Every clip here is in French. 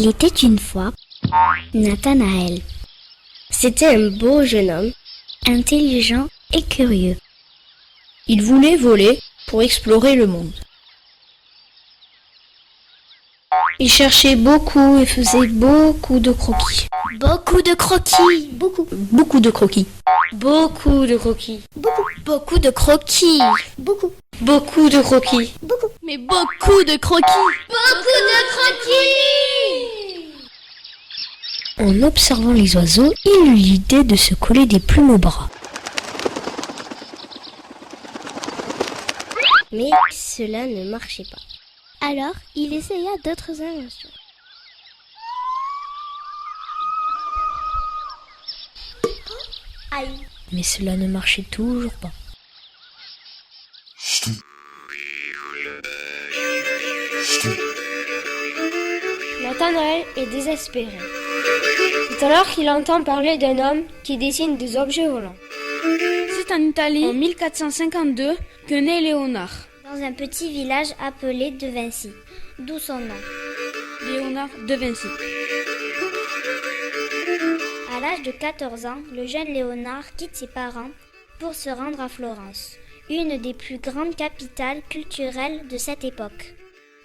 Il était une fois Nathanaël, C'était un beau jeune homme. intelligent et curieux. Il voulait voler pour explorer le monde. Il cherchait beaucoup et faisait beaucoup de croquis. Beaucoup de croquis, beaucoup Beaucoup de croquis. Beaucoup de croquis. de croquis, Beaucoup de croquis. mais beaucoup de croquis. En observant les oiseaux, il eut l'idée de se coller des plumes au bras. Mais cela ne marchait pas. Alors, il essaya d'autres inventions. Aïe. Mais cela ne marchait toujours pas. Nathanaël est désespéré. C'est alors qu'il entend parler d'un homme qui dessine des objets volants. C'est en Italie, en 1452, que naît Léonard. Dans un petit village appelé De Vinci, d'où son nom. Léonard de Vinci. À l'âge de 14 ans, le jeune Léonard quitte ses parents pour se rendre à Florence, une des plus grandes capitales culturelles de cette époque.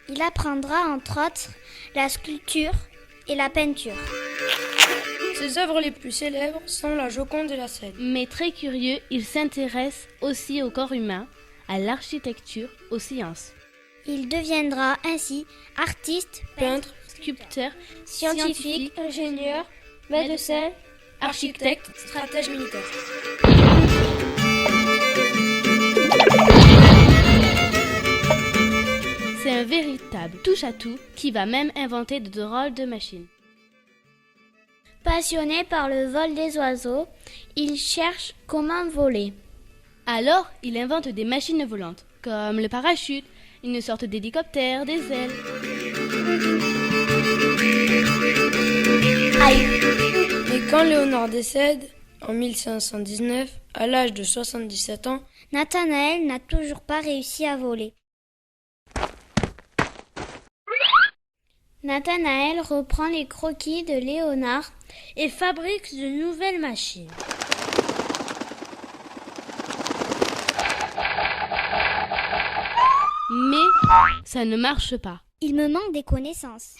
Il apprendra entre autres la sculpture et la peinture. Ses œuvres les plus célèbres sont la Joconde et la Cèdre. Mais très curieux, il s'intéresse aussi au corps humain, à l'architecture, aux sciences. Il deviendra ainsi artiste, Peintre, Sculpteur, scientifique, ingénieur, médecin, architecte, stratège militaire. c'est un véritable touche-à-tout qui va même inventer de drôles de machines. Passionné par le vol des oiseaux, il cherche comment voler. Alors, il invente des machines volantes, comme le parachute, une sorte d'hélicoptère, des ailes. Mais quand Léonard décède, en 1519, à l'âge de 77 ans, Nathanaël n'a toujours pas réussi à voler. Nathanaël reprend les croquis de Léonard et fabrique de nouvelles machines. Mais ça ne marche pas. Il me manque des connaissances,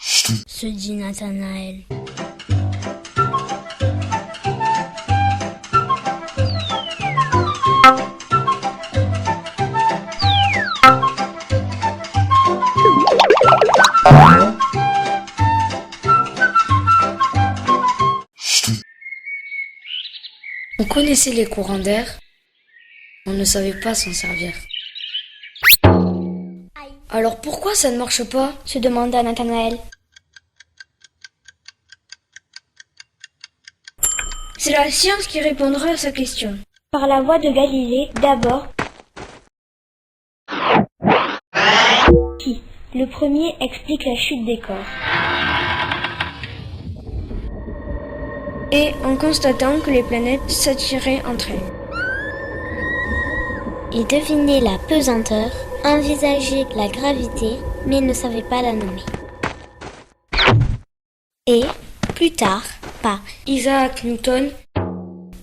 Se dit Nathanaël. On connaissait les courants d'air, on ne savait pas s'en servir. Alors pourquoi ça ne marche pas? se demanda Nathanaël. c'est la science qui répondra à sa question. Par la voix de Galilée, d'abord, qui, le premier, explique la chute des corps. Et en constatant que les planètes s'attiraient entre elles. Il devinait la pesanteur, envisageait la gravité, mais ne savait pas la nommer. Et, plus tard, par Isaac Newton,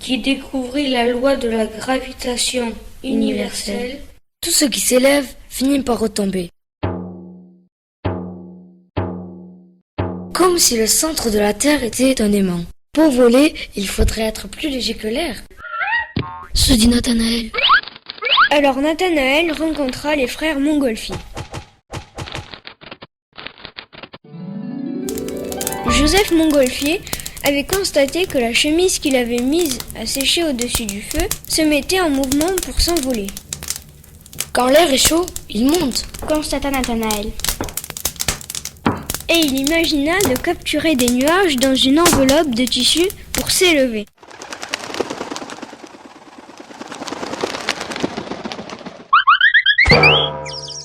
qui découvrit la loi de la gravitation universelle, Tout ce qui s'élève finit par retomber. Comme si le centre de la Terre était un aimant. Pour voler, il faudrait être plus léger que l'air. Se dit Nathanaël. Alors Nathanaël rencontra les frères Montgolfier. Joseph Montgolfier avait constaté que la chemise qu'il avait mise à sécher au-dessus du feu se mettait en mouvement pour s'envoler. Quand l'air est chaud, il monte. constata Nathanaël. Et il imagina de capturer des nuages dans une enveloppe de tissu pour s'élever.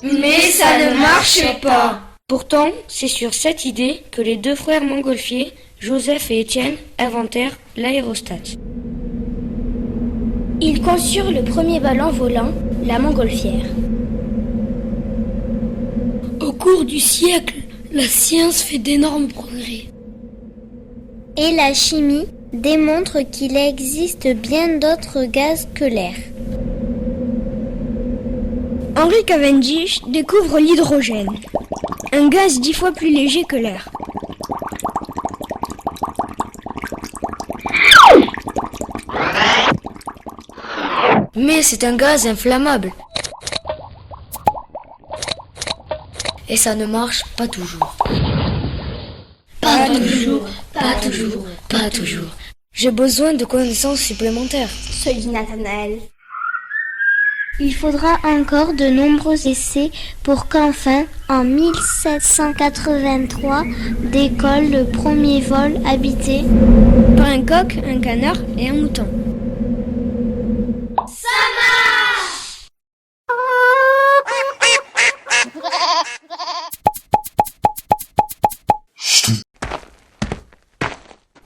Mais ça ne marche pas. Pourtant, c'est sur cette idée que les deux frères Montgolfier, Joseph et Étienne, inventèrent l'aérostat. Ils conçurent le premier ballon volant, la montgolfière. Au cours du siècle, la science fait d'énormes progrès. et la chimie démontrent qu'il existe bien d'autres gaz que l'air. Henry Cavendish découvre l'hydrogène, un gaz 10 fois plus léger que l'air. Mais c'est un gaz inflammable. Et ça ne marche pas toujours. Pas toujours, pas toujours, pas toujours. J'ai besoin de connaissances supplémentaires. Se dit Nathanaël. Il faudra encore de nombreux essais pour qu'enfin, en 1783, décolle le premier vol habité Par un coq, un canard et un mouton.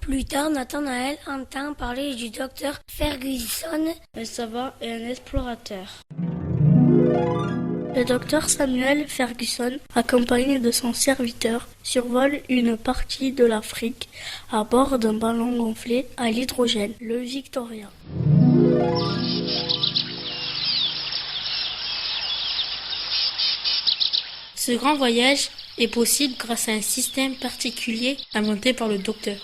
Plus tard, Nathanaël entend parler du docteur Ferguson. Un savant et un explorateur. Le docteur Samuel Ferguson, accompagné de son serviteur, survole une partie de l'Afrique à bord d'un ballon gonflé à l'hydrogène, le Victoria. Ce grand voyage est possible grâce à un système particulier inventé par le docteur.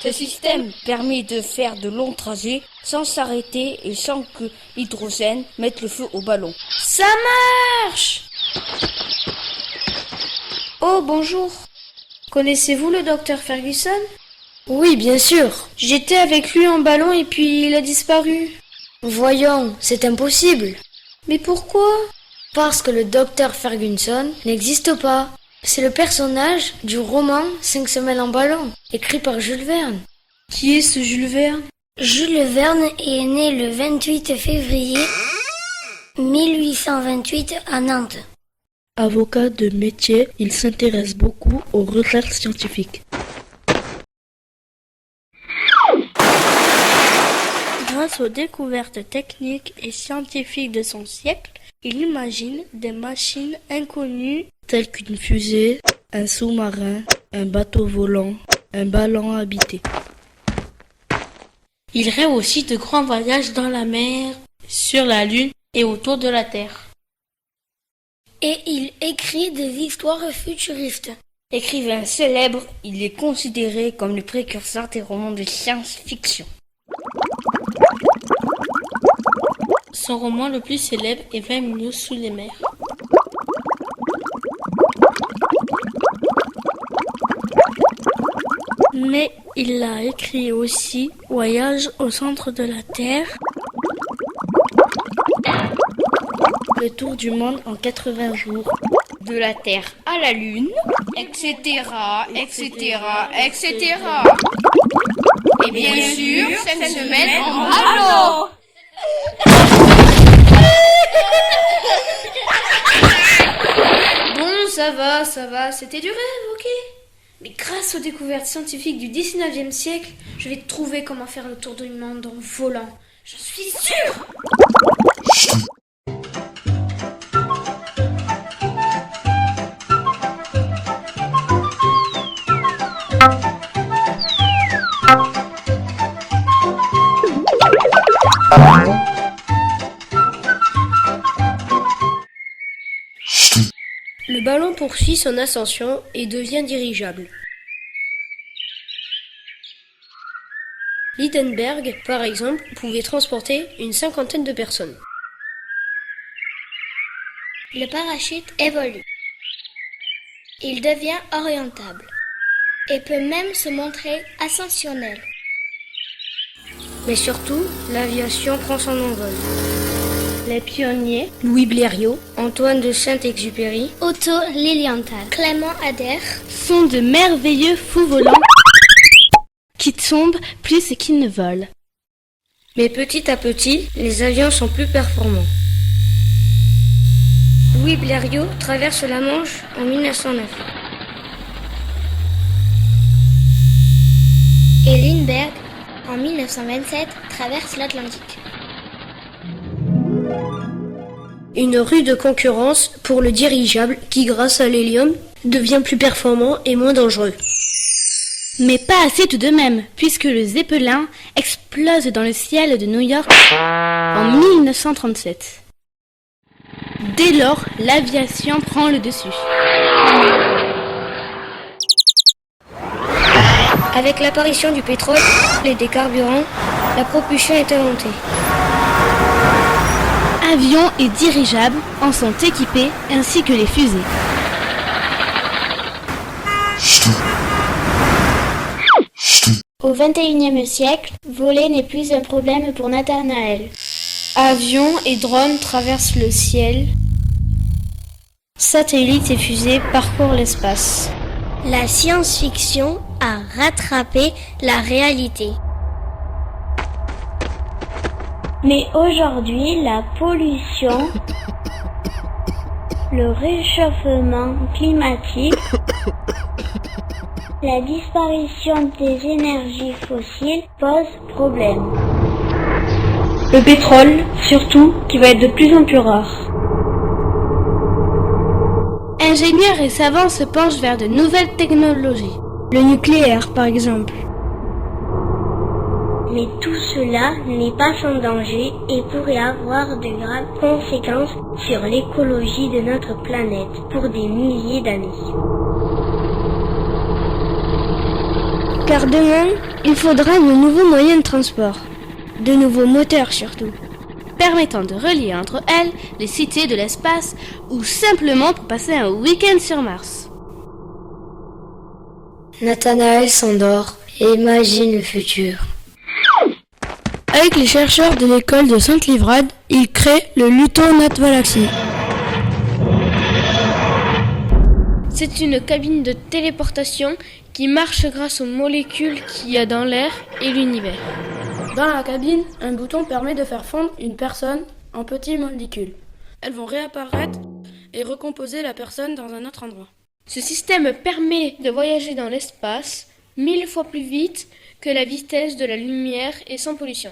Ce système permet de faire de longs trajets sans s'arrêter et sans que l'hydrogène mette le feu au ballon. Ça marche! Oh, bonjour. Connaissez-vous le docteur Ferguson? Oui, bien sûr. J'étais avec lui en ballon et puis il a disparu. Voyons, c'est impossible. Mais pourquoi? Parce que le docteur Ferguson n'existe pas. C'est le personnage du roman 5 semaines en ballon, écrit par Jules Verne. Qui est ce Jules Verne? Jules Verne est né le 28 février 1828 à Nantes. Avocat de métier, il s'intéresse beaucoup aux recherches scientifiques. Grâce aux découvertes techniques et scientifiques de son siècle, il imagine des machines inconnues telles qu'une fusée, un sous-marin, un bateau volant, un ballon habité. Il rêve aussi de grands voyages dans la mer, sur la Lune et autour de la Terre. Et il écrit des histoires futuristes. Écrivain célèbre, il est considéré comme le précurseur des romans de science-fiction. Son roman le plus célèbre est 20 minutes sous les mers. Mais il a écrit aussi Voyage au centre de la Terre, Le tour du monde en 80 jours, De la Terre à la Lune, etc., etc., etc. Et bien sûr, cette semaine en ballon. Bon, ça va, c'était du rêve, ok? Mais grâce aux découvertes scientifiques du 19e siècle, je vais trouver comment faire le tour du monde en volant. Je suis sûre! Le ballon poursuit son ascension et devient dirigeable. Lindenberg, par exemple, pouvait transporter une 50aine de personnes. Le parachute évolue. Il devient orientable et peut même se montrer ascensionnel. Mais surtout, l'aviation prend son envol. les pionniers, Louis Blériot, Antoine de Saint-Exupéry, Otto Lilienthal, Clément Ader sont de merveilleux fous volants qui tombent plus qu'ils ne volent. Mais petit à petit, les avions sont plus performants. Louis Blériot traverse la Manche en 1909. et Lindbergh, en 1927, traverse l'Atlantique. Une rude concurrence pour le dirigeable qui, grâce à l'hélium, devient plus performant et moins dangereux. Mais pas assez tout de même, puisque le Zeppelin explose dans le ciel de New York en 1937. Dès lors, l'aviation prend le dessus. Avec l'apparition du pétrole et des carburants, la propulsion est inventée. Avions et dirigeables en sont équipés, ainsi que les fusées. Au XXIe siècle, voler n'est plus un problème pour Nathanaël. Avions et drones traversent le ciel. Satellites et fusées parcourent l'espace. La science-fiction a rattrapé la réalité. Mais aujourd'hui, la pollution, le réchauffement climatique, la disparition des énergies fossiles posent problème. Le pétrole, surtout, qui va être de plus en plus rare. Ingénieurs et savants se penchent vers de nouvelles technologies. Le nucléaire, par exemple. Mais tout cela n'est pas sans danger et pourrait avoir de graves conséquences sur l'écologie de notre planète pour des milliers d'années. Car demain, il faudra de nouveaux moyens de transport. De nouveaux moteurs surtout. Permettant de relier entre elles les cités de l'espace ou simplement pour passer un week-end sur Mars. Nathanaël s'endort et imagine le futur. Avec les chercheurs de l'école de Sainte-Livrade, il crée le Luto Nat Galaxy. C'est une cabine de téléportation qui marche grâce aux molécules qu'il y a dans l'air et l'univers. Dans la cabine, un bouton permet de faire fondre une personne en petites molécules. Elles vont réapparaître et recomposer la personne dans un autre endroit. Ce système permet de voyager dans l'espace 1000 fois plus vite que la vitesse de la lumière et sans pollution.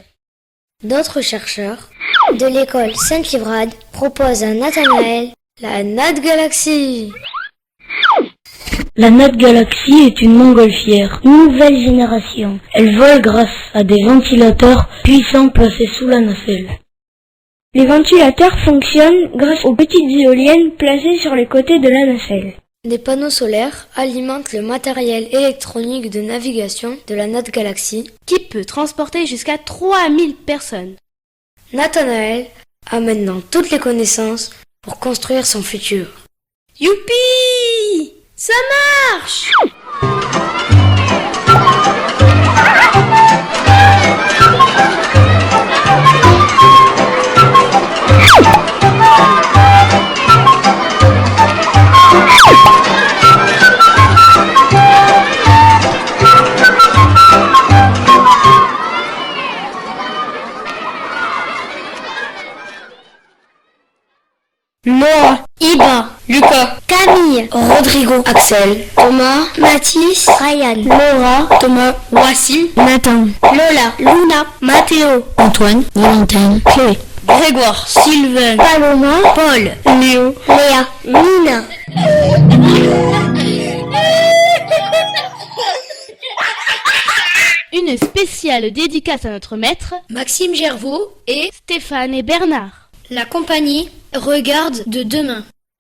D'autres chercheurs de l'école Sainte-Livrade proposent à Nathanaël la Nat Galaxy. La Nat Galaxy est une montgolfière, nouvelle génération. Elle vole grâce à des ventilateurs puissants placés sous la nacelle. Les ventilateurs fonctionnent grâce aux petites éoliennes placées sur les côtés de la nacelle. Des panneaux solaires alimentent le matériel électronique de navigation de la Nat Galaxy, Qui peut transporter jusqu'à 3000 personnes. Nathanaël a maintenant toutes les connaissances pour construire son futur. Youpi! Ça marche! Noah, Iba, Lucas, Camille, Rodrigo, Axel, Thomas, Mathis, Ryan, Laura, Thomas, Wassim, Nathan, Lola, Luna, Mathéo, Antoine, Valentin, Chloé, Grégoire, Sylvain, Paloma, Paul, Léo, Léa, Nina. Une spéciale dédicace à notre maître, Maxime Gervaux et Stéphane et Bernard. la compagnie Regarde de demain.